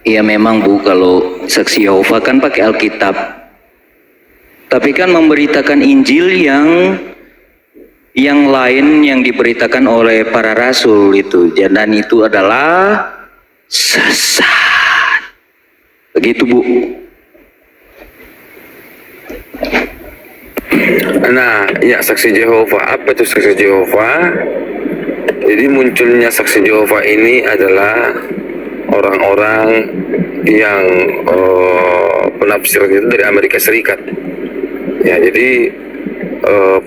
Ya memang Bu, kalau saksi Yehova kan pakai Alkitab, tapi kan memberitakan Injil yang lain yang diberitakan oleh para rasul itu, dan itu adalah sesat. Begitu Bu. Nah, ya saksi Yehova. Apa itu saksi Yehova? Jadi munculnya saksi Yehova ini adalah orang-orang yang penafsiran itu dari Amerika Serikat. Ya, jadi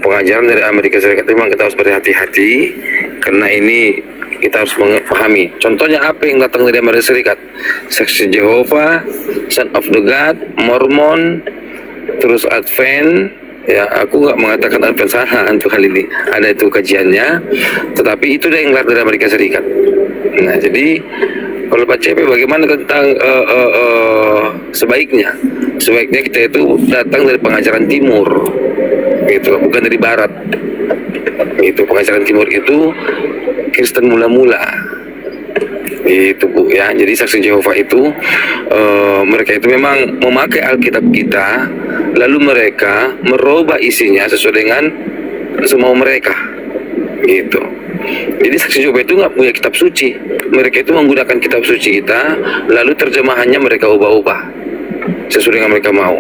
pengajaran dari Amerika Serikat memang kita harus berhati-hati karena ini kita harus memahami. Contohnya apa yang datang dari Amerika Serikat? Saksi Yehova, Son of the God, Mormon, terus Advent. Ya, aku nggak mengatakan Advent salah untuk hal ini. Ada itu kajiannya, tetapi itu yang keluar dari Amerika Serikat. Nah, jadi kalau Pak CP bagaimana tentang sebaiknya? Sebaiknya kita itu datang dari pengajaran Timur, gitu, bukan dari Barat. Itu pengajaran Timur itu Kristen mula-mula. Itu Bu ya. Jadi saksi Yehova itu mereka itu memang memakai Alkitab kita, lalu mereka merubah isinya sesuai dengan semau mereka. Gitu. Jadi saksi Yehova itu nggak punya kitab suci. Mereka itu menggunakan kitab suci kita, lalu terjemahannya mereka ubah-ubah sesuai dengan mereka mau.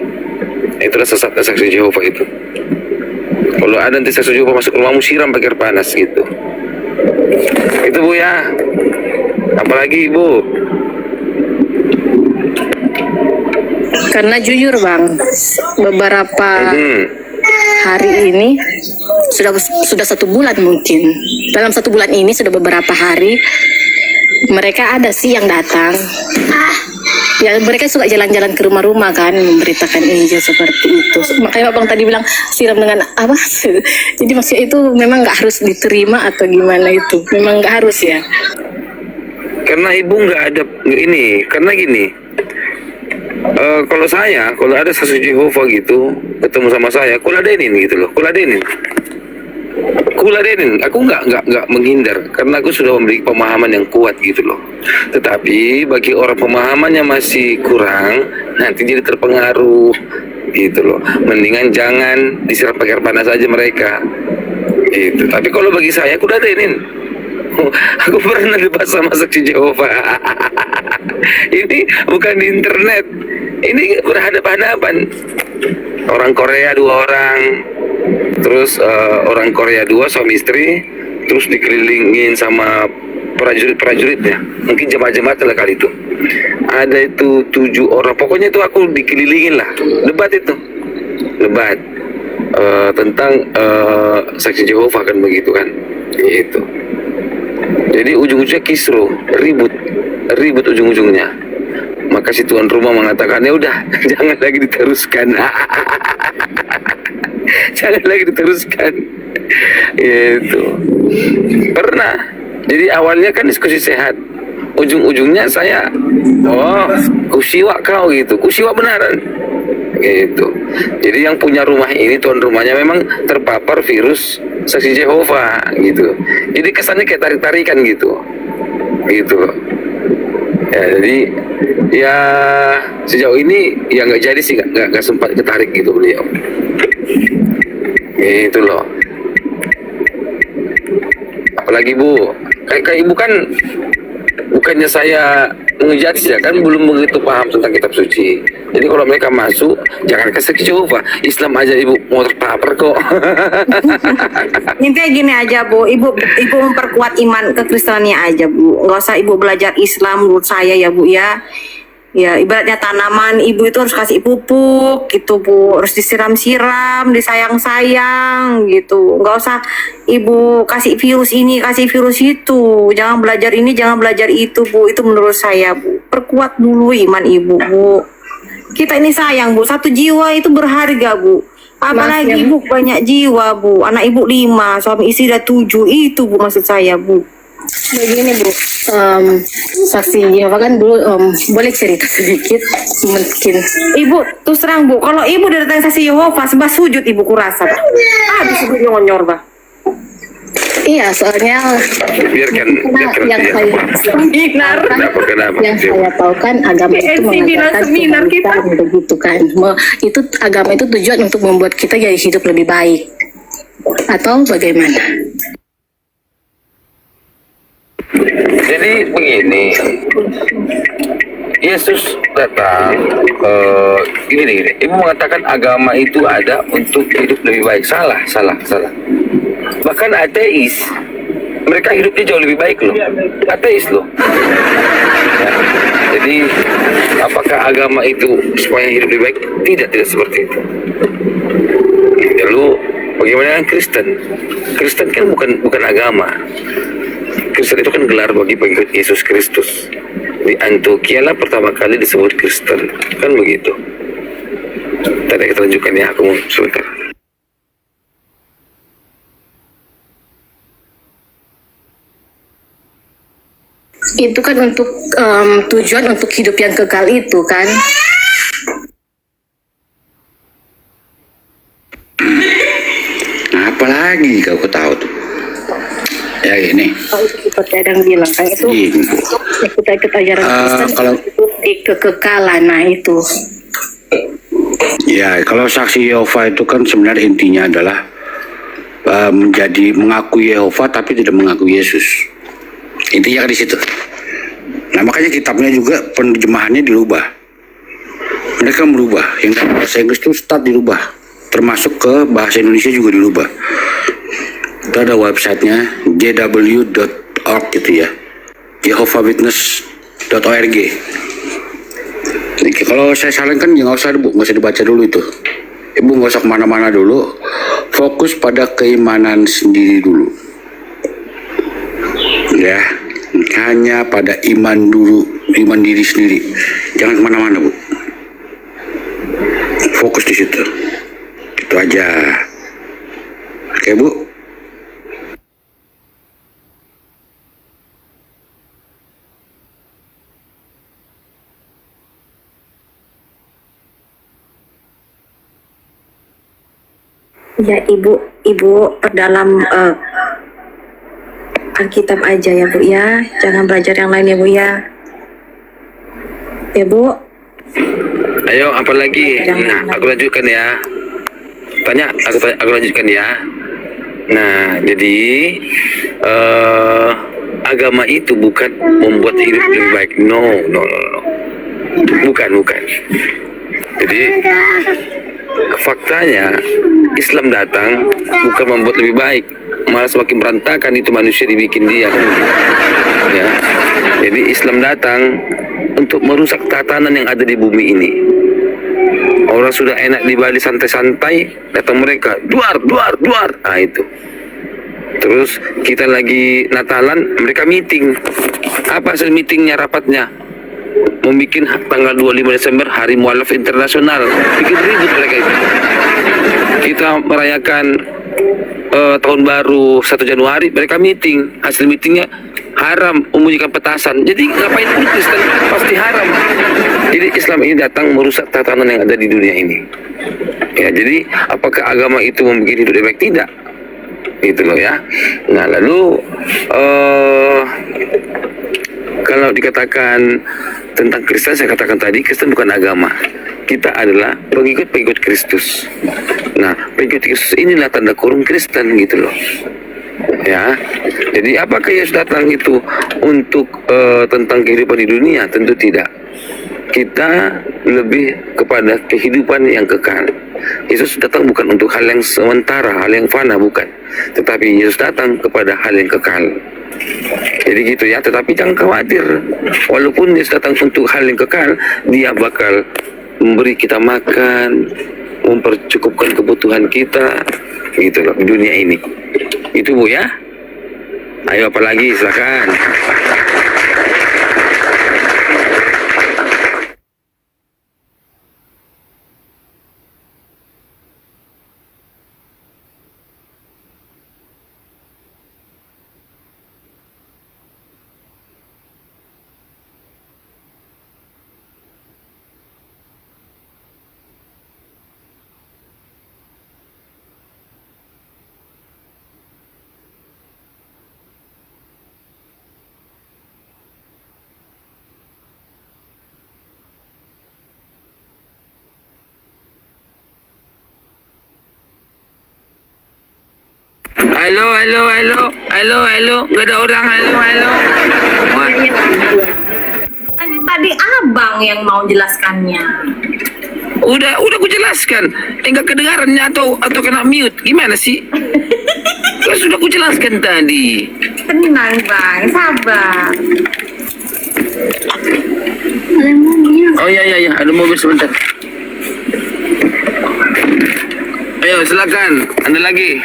Itulah sesatnya saksi Yehova itu. Kalau ada nanti saksi Yehova masuk rumahmu, siram pakai air panas gitu. Itu Bu ya. Apalagi Ibu? Karena jujur Bang, beberapa hari ini sudah 1 bulan mungkin. Dalam 1 bulan ini sudah beberapa hari mereka ada sih yang datang. Ya mereka suka jalan-jalan ke rumah-rumah kan, memberitakan Injil seperti itu. Makanya Abang tadi bilang siram dengan apa? Jadi maksudnya itu memang nggak harus diterima atau gimana itu? Memang nggak harus ya? Karena Ibu nggak ada ini, karena gini. Kalau ada saksi Yehova gitu ketemu sama saya, kuladenin gitu loh, kuladenin. Aku nggak menghindar karena aku sudah memberi pemahaman yang kuat gitu loh. Tetapi bagi orang pemahamannya masih kurang, nanti jadi terpengaruh gitu loh. Mendingan jangan disiram pakai air panas aja mereka. Gitu. Tapi kalau bagi saya, kuladenin. Aku pernah debat sama saksi Yehova. Ini bukan di internet, ini berhadapan-hadapan. Orang Korea 2 orang, terus orang Korea 2 suami istri, terus dikelilingin sama prajurit-prajuritnya. Mungkin jemaat-jemaat lah kali itu. Ada itu 7 orang, pokoknya itu aku dikelilingin lah. Debat itu, debat tentang saksi Yehova kan begitu kan, itu. Jadi ujung-ujungnya kisruh, ribut ujung-ujungnya. Maka si tuan rumah mengatakan, ya udah, jangan lagi diteruskan. Jangan lagi diteruskan. Itu pernah. Jadi awalnya kan diskusi sehat, ujung-ujungnya saya, kusiwa kau gitu, kusiwa benaran. Gitu. Jadi yang punya rumah ini, tuan rumahnya memang terpapar virus saksi Yehova gitu. Jadi kesannya kayak tarik-tarikan gitu. Gitu. Ya, jadi ya sejauh ini ya nggak jadi sih, nggak sempat ketarik gitu beliau. Gitu loh. Apalagi Bu, kayak Ibu kan bukannya saya ngejudge ya, kan belum begitu paham tentang kitab suci. Jadi kalau mereka masuk, jangan kasih Yehova, Islam aja Ibu mau terpapar kok. Intinya gini aja Bu, Ibu memperkuat iman kekristenannya aja Bu. Nggak usah Ibu belajar Islam menurut saya ya Bu ya. Ya ibaratnya tanaman, Ibu itu harus kasih pupuk gitu Bu, harus disiram-siram, disayang-sayang gitu. Nggak usah Ibu kasih virus ini, kasih virus itu. Jangan belajar ini, jangan belajar itu Bu. Itu menurut saya Bu. Perkuat dulu iman Ibu Bu. Kita ini sayang Bu, 1 jiwa itu berharga Bu. Apalagi Bu banyak jiwa Bu, anak Ibu 5, suami istri udah 7, itu Bu maksud saya Bu. Begini Bu, saksi Yehova kan dulu boleh cerita sedikit mungkin. Ibu terus terang Bu, kalau Ibu datang saksi Yehova sembah sujud Ibu kurasa Habis Ibu nyonyor Bah. Iya, soalnya Biarkan yang dia. saya Seminar. Kenapa? yang saya tahu kan agama itu mengajarkan seminar kita. kebaikan begitu kan. Itu agama itu tujuan untuk membuat kita jadi hidup lebih baik. Atau bagaimana? Jadi begini, Yesus datang, gini. Ibu mengatakan agama itu ada untuk hidup lebih baik. Salah. Bahkan ateis, mereka hidupnya jauh lebih baik loh. Ateis loh. Ya. Jadi, apakah agama itu supaya hidup lebih baik? Tidak seperti itu. Lalu, bagaimana dengan Kristen? Kristen kan bukan agama. Kristen itu kan gelar bagi pengikut Yesus Kristus. Di Antioquia lah pertama kali disebut Kristen, kan begitu. Tadi kita lanjutkan ya, aku mau sebentar. Itu kan untuk tujuan untuk hidup yang kekal itu kan. Apalagi kau tahu tuh. Ya ini. Oh, itu seperti ada yang bilang kan itu Ini. kita ikut ajaran Kristen kalau- itu di kekekalan. Nah itu. Ya, kalau saksi Yehova itu kan sebenarnya intinya adalah menjadi mengaku Yehova tapi tidak mengaku Yesus. Intinya kan di situ. Nah, makanya kitabnya juga penerjemahannya dirubah. Mereka merubah. Yang dari bahasa Inggris itu start dirubah. Termasuk ke bahasa Indonesia juga dirubah. Itu ada websitenya jw.org gitu ya. jehovahwitness.org. Jadi, kalau saya sarankan ya nggak usah dibaca dulu itu. Ibu nggak usah kemana-mana dulu. Fokus pada keimanan sendiri dulu. Ya, hanya pada iman dulu, iman diri sendiri. Jangan kemana-mana, Bu. Fokus di situ. Itu aja. Oke, Bu. Ya ibu perdalam Alkitab aja ya Bu ya, jangan belajar yang lain ya Bu ya. Ya Bu. Ayo, apa lagi? Nah, aku lanjutkan ya. Aku lanjutkan ya. Nah, jadi agama itu bukan membuat hidup lebih baik. No. Bukan. Jadi faktanya Islam datang bukan membuat lebih baik, malah semakin berantakan itu manusia dibikin dia. Ya. Jadi Islam datang untuk merusak tatanan yang ada di bumi ini. Orang sudah enak di Bali santai-santai, datang mereka, duar. Nah itu. Terus kita lagi Natalan, mereka meeting. Apa hasil meetingnya, rapatnya? Membuat tanggal 25 Desember Hari Mualaf Internasional. Bikin ribut mereka itu. Kita merayakan tahun baru 1 Januari, mereka meeting. Hasil meetingnya haram membunyikan petasan. Jadi ngapain pun Kristen pasti haram. Jadi Islam ini datang merusak tatanan yang ada di dunia ini. Ya, jadi apakah agama itu membuat hidup lebih baik? Tidak. Itu loh ya. Nah, lalu kalau dikatakan tentang Kristen, saya katakan tadi Kristen bukan agama. Kita adalah pengikut Kristus. Nah, pengikut Kristus inilah tanda kurung Kristen gitu loh. Ya, jadi apakah Yesus datang itu untuk tentang kehidupan di dunia? Tentu tidak. Kita lebih kepada kehidupan yang kekal. Yesus datang bukan untuk hal yang sementara, hal yang fana, bukan. Tetapi Yesus datang kepada hal yang kekal. Jadi gitu ya, tetapi jangan khawatir. Walaupun Yesus datang untuk hal yang kekal, dia bakal memberi kita makan, mempercukupkan kebutuhan kita, gitu loh, di dunia ini. Itu Bu ya. Ayo apalagi, silakan. Halo, nggak ada orang, halo. Wah, Tadi abang yang mau jelaskannya. udah aku jelaskan. Enggak kedengarannya atau kena mute, gimana sih? Kan sudah aku jelaskan tadi. Tenang bang, sabar. Oh iya, ada mobil sebentar. Ayo silakan, Anda lagi.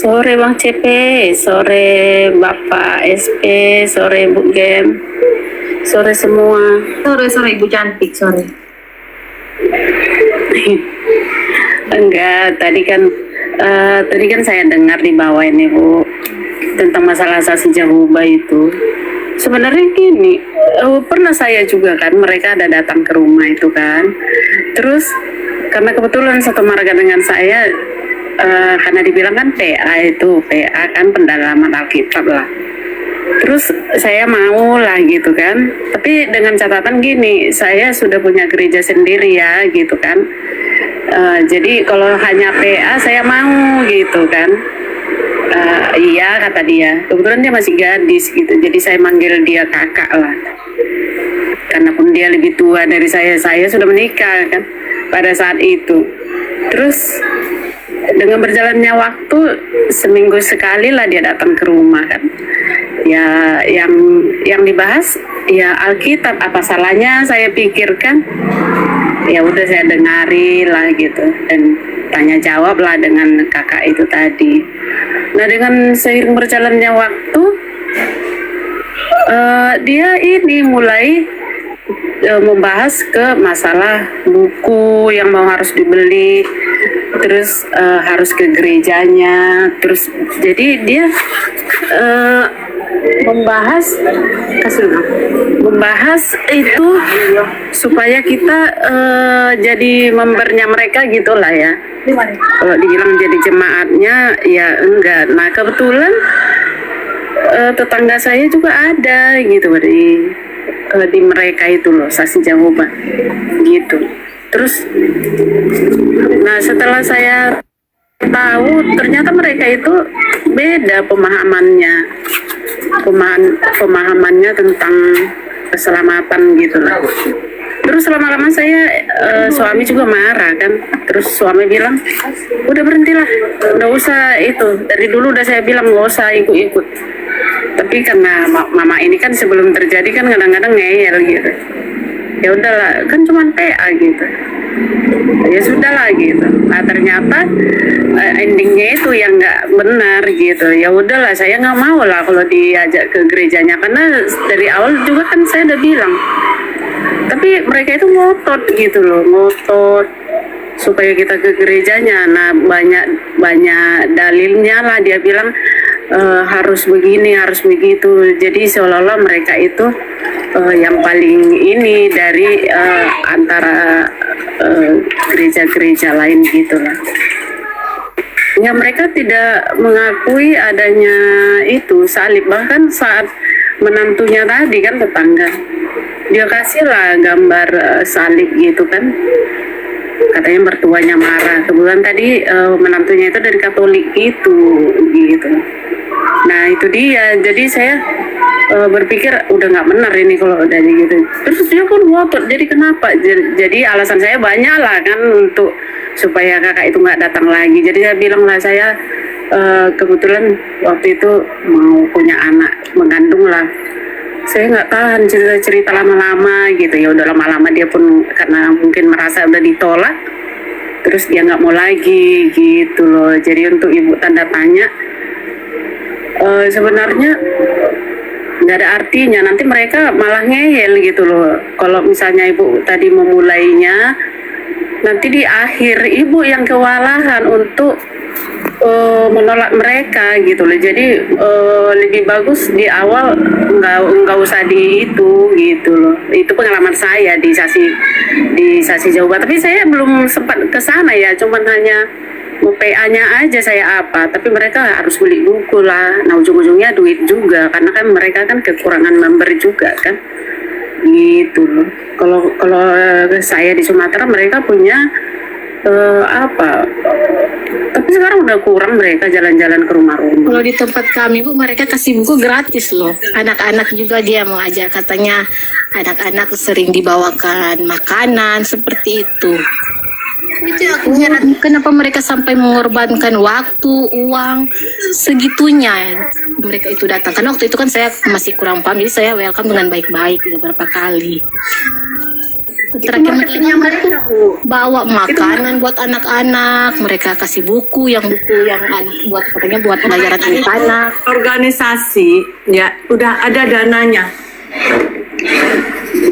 Sore Bang CP, sore Bapak SP, sore Bu Gem, sore semua. Sore ibu cantik, sore. Enggak, tadi kan saya dengar di bawah ini Bu tentang masalah asasi Jehovah itu. Sebenarnya gini, pernah saya juga kan, mereka ada datang ke rumah itu kan. Terus karena kebetulan satu marga dengan saya, karena dibilang kan PA kan pendalaman Alkitab lah. Terus saya mau lah gitu kan, tapi dengan catatan gini, saya sudah punya gereja sendiri ya gitu kan. Jadi kalau hanya PA saya mau gitu kan. Iya kata dia, kebetulan dia masih gadis gitu, jadi saya manggil dia kakak lah. Karena pun dia lebih tua dari saya sudah menikah kan pada saat itu. Terus dengan berjalannya waktu, seminggu sekali lah dia datang ke rumah kan. Ya yang dibahas ya Alkitab, apa salahnya saya pikirkan. Ya udah saya dengari lah gitu dan tanya jawab lah dengan kakak itu tadi. Nah dengan seiring berjalannya waktu, dia ini mulai membahas ke masalah buku yang mau harus dibeli, terus harus ke gerejanya, terus jadi dia membahas itu supaya kita jadi membernya mereka gitulah ya. Kalau dibilang jadi jemaatnya ya enggak. Nah kebetulan tetangga saya juga ada gitu di mereka itu loh, saksi Jehovah gitu. Terus nah setelah saya tahu ternyata mereka itu beda pemahamannya tentang keselamatan gitu lah. Terus lama-lama saya suami juga marah kan. Terus suami bilang, udah berhentilah, nggak usah itu. Dari dulu udah saya bilang nggak usah ikut-ikut. Tapi karena mama ini kan sebelum terjadi kan kadang-kadang ngeyel gitu. Ya udahlah, kan cuma PA gitu. Ya sudahlah gitu. Nah ternyata endingnya itu yang nggak benar gitu. Ya udahlah, saya nggak mau lah kalau diajak ke gerejanya, karena dari awal juga kan saya udah bilang. Tapi mereka itu ngotot gitu loh, ngotot supaya kita ke gerejanya. Nah banyak dalilnya lah, dia bilang harus begini, harus begitu. Jadi seolah-olah mereka itu yang paling ini dari antara gereja-gereja lain gitu lah. Ya mereka tidak mengakui adanya itu salib. Bahkan saat menantunya tadi kan tetangga, dia kasih lah gambar salib gitu kan. Katanya mertuanya marah. Kebetulan tadi menantunya itu dari Katolik gitu. Nah itu dia. Jadi saya berpikir udah nggak benar ini kalau udah gitu. Terus dia pun ngotot. Jadi kenapa? Jadi alasan saya banyak lah kan untuk supaya kakak itu nggak datang lagi. Jadi saya bilang lah, saya kebetulan waktu itu mau punya anak, mengandung lah. Saya nggak tahan cerita lama-lama gitu. Ya udah lama-lama dia pun karena mungkin merasa udah ditolak, terus dia nggak mau lagi gitu loh. Jadi untuk ibu tanda tanya, sebenarnya nggak ada artinya. Nanti mereka malah ngeyel gitu loh. Kalau misalnya ibu tadi memulainya, nanti di akhir ibu yang kewalahan untuk menolak mereka gitu loh. Jadi lebih bagus di awal nggak usah di itu gitu loh. Itu pengalaman saya di Sasi Jawa. Tapi saya belum sempat ke sana ya, cuman hanya mau PA-nya aja saya apa. Tapi mereka harus beli buku lah. Nah ujung-ujungnya duit juga, karena kan mereka kan kekurangan member juga kan. Gitu loh. Kalau saya di Sumatera mereka punya tapi sekarang udah kurang mereka jalan-jalan ke rumah-rumah. Kalau di tempat kami Bu, mereka kasih buku gratis loh. Anak-anak juga dia mau ajak, katanya anak-anak sering dibawakan makanan seperti itu. Itu aku heran, kenapa mereka sampai mengorbankan waktu, uang segitunya mereka itu datang. Karena waktu itu kan saya masih kurang paham, jadi saya welcome dengan baik-baik beberapa kali. Terakhir mereka bawa makanan buat anak-anak, mereka kasih buku yang anak buat, katanya buat pelajaran anak-anak. Organisasi ya udah ada dananya,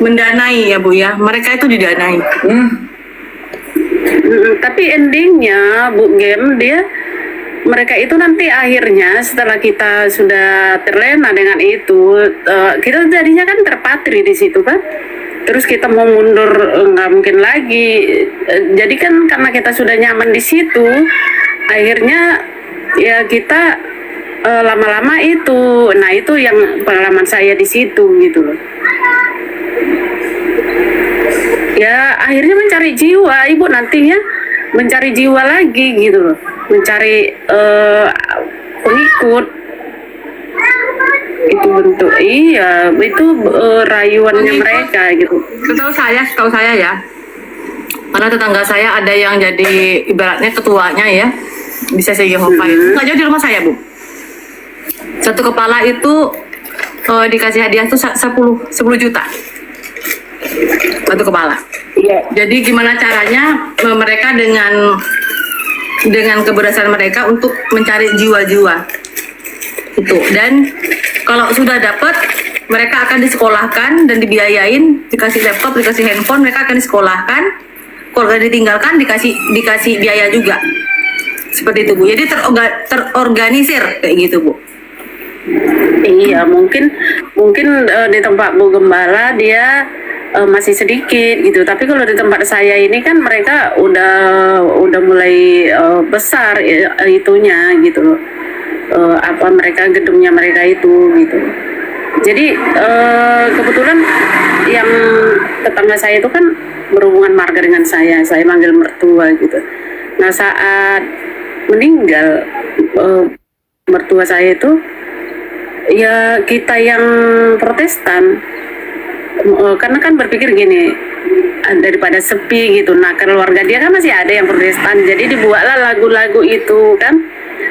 mendanai ya Bu ya, mereka itu didanai. Tapi endingnya Bu Gem, mereka itu nanti akhirnya setelah kita sudah terlena dengan itu, kita jadinya kan terpatri di situ kan. Terus kita mau mundur nggak mungkin lagi. Jadi kan karena kita sudah nyaman di situ, akhirnya ya kita lama-lama itu. Nah itu yang pengalaman saya di situ gitu loh. Ya akhirnya mencari jiwa, Ibu nantinya mencari jiwa lagi gitu loh, mencari pengikut. Itu bentuk itu rayuannya mereka gitu. Setahu saya ya, karena tetangga saya ada yang jadi ibaratnya ketuanya ya di Sasi Yehova itu nggak jauh di rumah saya Bu. Satu kepala itu dikasih hadiah tuh 10 juta satu kepala. Iya. Jadi gimana caranya mereka dengan keberhasilan mereka untuk mencari jiwa-jiwa itu, dan kalau sudah dapat mereka akan disekolahkan dan dibiayain, dikasih laptop, dikasih handphone, mereka akan disekolahkan. Kalau ditinggalkan dikasih biaya juga, seperti itu Bu. Jadi terorganisir kayak gitu Bu. Iya, mungkin di tempat Bu Gembala dia masih sedikit gitu. Tapi kalau di tempat saya ini kan mereka udah mulai besar itunya gitu loh. Mereka gedungnya mereka itu gitu. Jadi kebetulan yang tetangga saya itu kan berhubungan marga dengan saya manggil mertua gitu. Nah saat meninggal mertua saya itu, ya kita yang Protestan, karena kan berpikir gini, daripada sepi gitu. Nah keluarga dia kan masih ada yang Protestan, jadi dibuatlah lagu-lagu itu kan,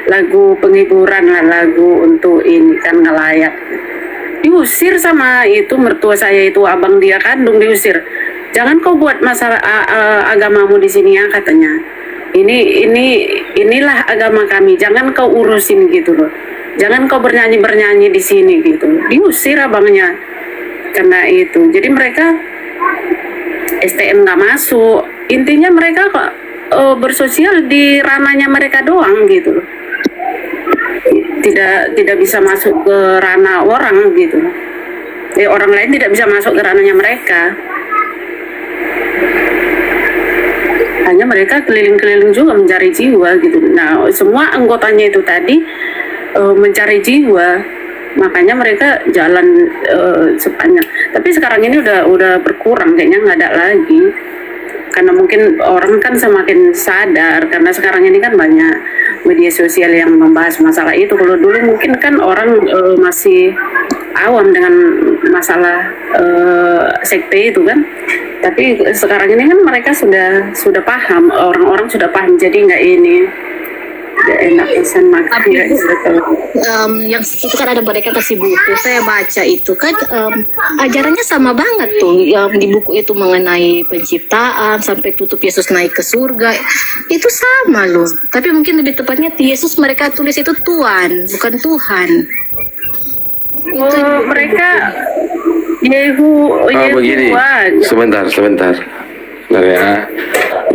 lagu penghiburan lah, lagu untuk ini kan nggak layak. Diusir sama itu mertua saya itu, abang dia kandung diusir. Jangan kau buat masalah agamamu di sini ya katanya. Inilah agama kami, jangan kau urusin gitu loh. Jangan kau bernyanyi di sini gitu. Diusir abangnya karena itu. Jadi mereka STM nggak masuk. Intinya mereka kok bersosial di ranahnya mereka doang gitu loh. Tidak bisa masuk ke ranah orang gitu. Orang lain tidak bisa masuk ke ranahnya mereka. Hanya mereka keliling-keliling juga mencari jiwa gitu. Nah, semua anggotanya itu tadi mencari jiwa, makanya mereka jalan sepanjang. Tapi sekarang ini udah berkurang, kayaknya nggak ada lagi. Karena mungkin orang kan semakin sadar, karena sekarang ini kan banyak media sosial yang membahas masalah itu. Kalau dulu mungkin kan orang masih awam dengan masalah sekte itu kan. Tapi sekarang ini kan mereka sudah paham, orang-orang sudah paham, jadi nggak enak pesan makan ya, yang itu kan ada mereka kasih buku, saya baca itu kan ajarannya sama banget tuh, yang di buku itu mengenai penciptaan sampai tutup Yesus naik ke surga itu sama loh. Tapi mungkin lebih tepatnya Yesus mereka tulis itu Tuhan, bukan Tuhan. Itu mereka begini, sebentar. Nah ya,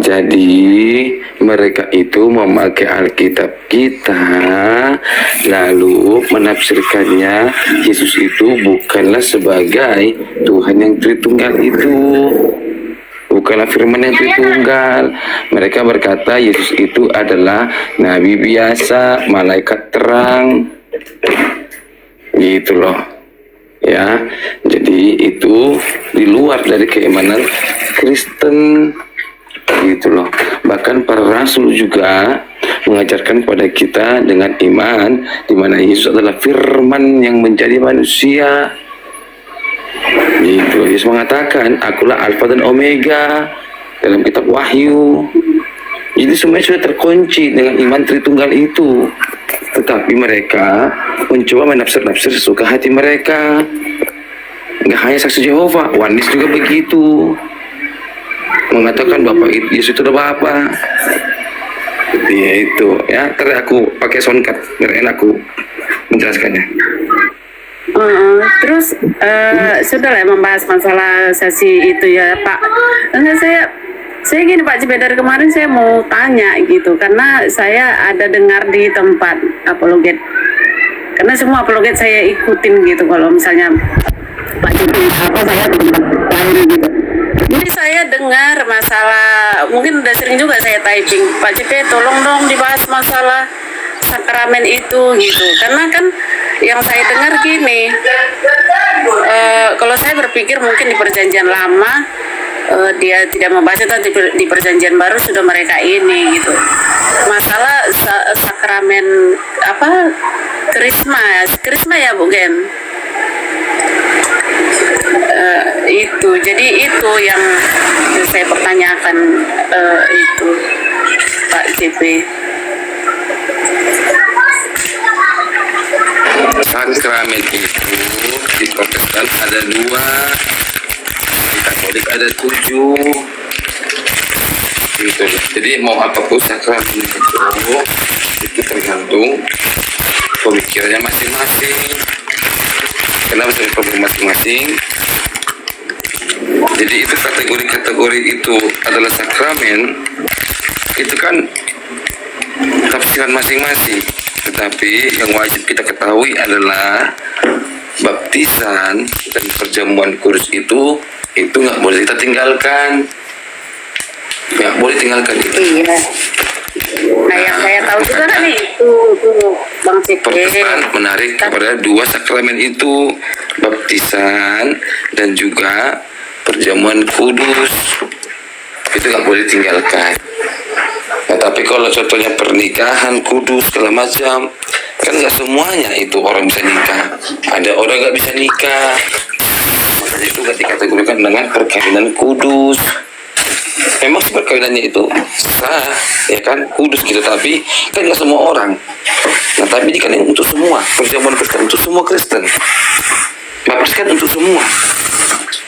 jadi mereka itu memakai Alkitab kita lalu menafsirkannya Yesus itu bukanlah sebagai Tuhan yang Tritunggal itu, bukanlah firman yang Tritunggal. Mereka berkata Yesus itu adalah nabi biasa, malaikat terang, gitu loh ya. Jadi itu di luar dari keimanan Kristen, gitu loh. Bahkan para rasul juga mengajarkan pada kita dengan iman di mana Yesus adalah firman yang menjadi manusia. Gitu. Yesus mengatakan, akulah Alfa dan Omega dalam kitab Wahyu. Jadi semuanya sudah terkunci dengan iman Tritunggal itu. Tetapi mereka mencoba menafsir-nafsir sesuka hati mereka. Nggak hanya saksi Yehova, Wanis juga begitu. Mengatakan Bapak Yesus itu adalah Bapa. Ya itu ya. Ntar aku pakai soundcard biar enak aku menjelaskannya. Terus sudah lah membahas masalah sesi itu ya Pak. Enggak, saya gini Pak Cipe, dari kemarin saya mau tanya gitu, karena saya ada dengar di tempat apologet, karena semua apologet saya ikutin gitu. Kalau misalnya Pak Cipe apa saya tahu gitu. Jadi saya dengar masalah, mungkin udah sering juga saya typing, Pak Cipe tolong dong dibahas masalah sakramen itu gitu. Karena kan yang saya dengar gini, kalau saya berpikir mungkin di perjanjian lama dia tidak membahas itu, di perjanjian baru sudah mereka ini gitu. Masalah sakramen apa, krisma ya Bu Gen. Itu jadi itu yang saya pertanyakan itu Pak JP. Sakramen itu di Protestan ada 2, di Katolik ada 7, gitu. Jadi mau apapun sakramen itu tergantung pemikirannya masing-masing. Kenapa saya problem masing-masing? Jadi itu kategori-kategori itu adalah sakramen, itu kan tafsiran masing-masing. Tetapi yang wajib kita ketahui adalah baptisan dan perjamuan kudus itu nggak boleh kita tinggalkan, nggak boleh tinggalkan itu. Iya. Nah yang saya tahu juga kan itu Bang Cipe. Protestan menarik kepada 2 sakramen itu, baptisan dan juga perjamuan kudus, itu nggak boleh tinggalkan. Nah, tapi kalau contohnya pernikahan kudus segala macam, kan nggak semuanya itu orang bisa nikah. Ada orang nggak bisa nikah, makanya itu nggak dikategorikan dengan perkawinan kudus. Memang sih perkawinannya itu sah, ya kan, kudus gitu, tapi kan nggak semua orang. Nah, tapi ini kan untuk semua, perjamuan Kristen untuk semua Kristen, baptis kan untuk semua.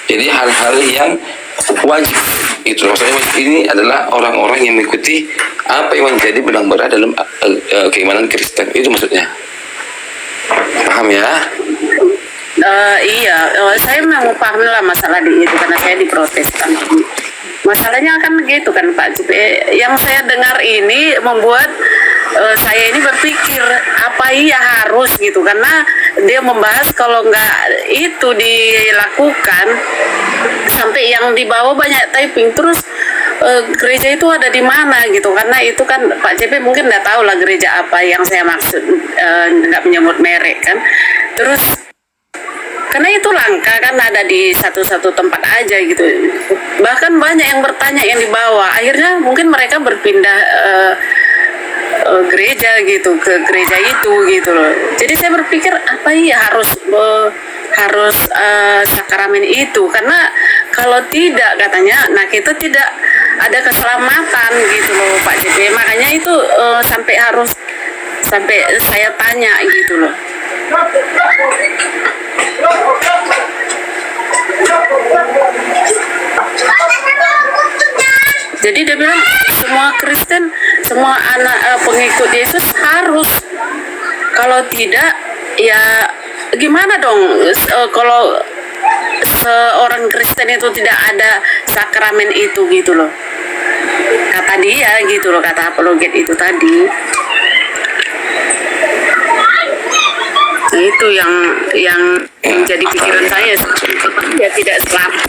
Jadi hal-hal yang wajib itu, maksudnya ini adalah orang-orang yang mengikuti apa yang menjadi benang merah dalam keimanan Kristen, itu maksudnya. Paham ya? Iya, saya memang paham lah masalah di itu, karena saya di Protestan. Masalahnya kan gitu kan Pak Cipe. Yang saya dengar ini membuat saya ini berpikir apa iya harus gitu, karena dia membahas kalau nggak itu dilakukan, sampai yang di bawah banyak typing terus gereja itu ada di mana gitu. Karena itu kan Pak JP mungkin nggak tahu lah gereja apa yang saya maksud, nggak menyebut merek kan. Terus karena itu langka kan, ada di satu tempat aja gitu. Bahkan banyak yang bertanya yang di bawah, akhirnya mungkin mereka berpindah gereja gitu, ke gereja itu gitu loh. Jadi saya berpikir apa iya harus sakramen itu, karena kalau tidak katanya, nah kita tidak ada keselamatan gitu loh Pak JP. Makanya itu sampai saya tanya gitu loh. Jadi dia bilang semua Kristen, semua anak pengikut Yesus harus. Kalau tidak, ya gimana dong kalau seorang Kristen itu tidak ada sakramen itu gitu loh. kata dia gitu loh, kata apologet itu tadi. Nah, itu yang menjadi pikiran saya, ya tidak selamat.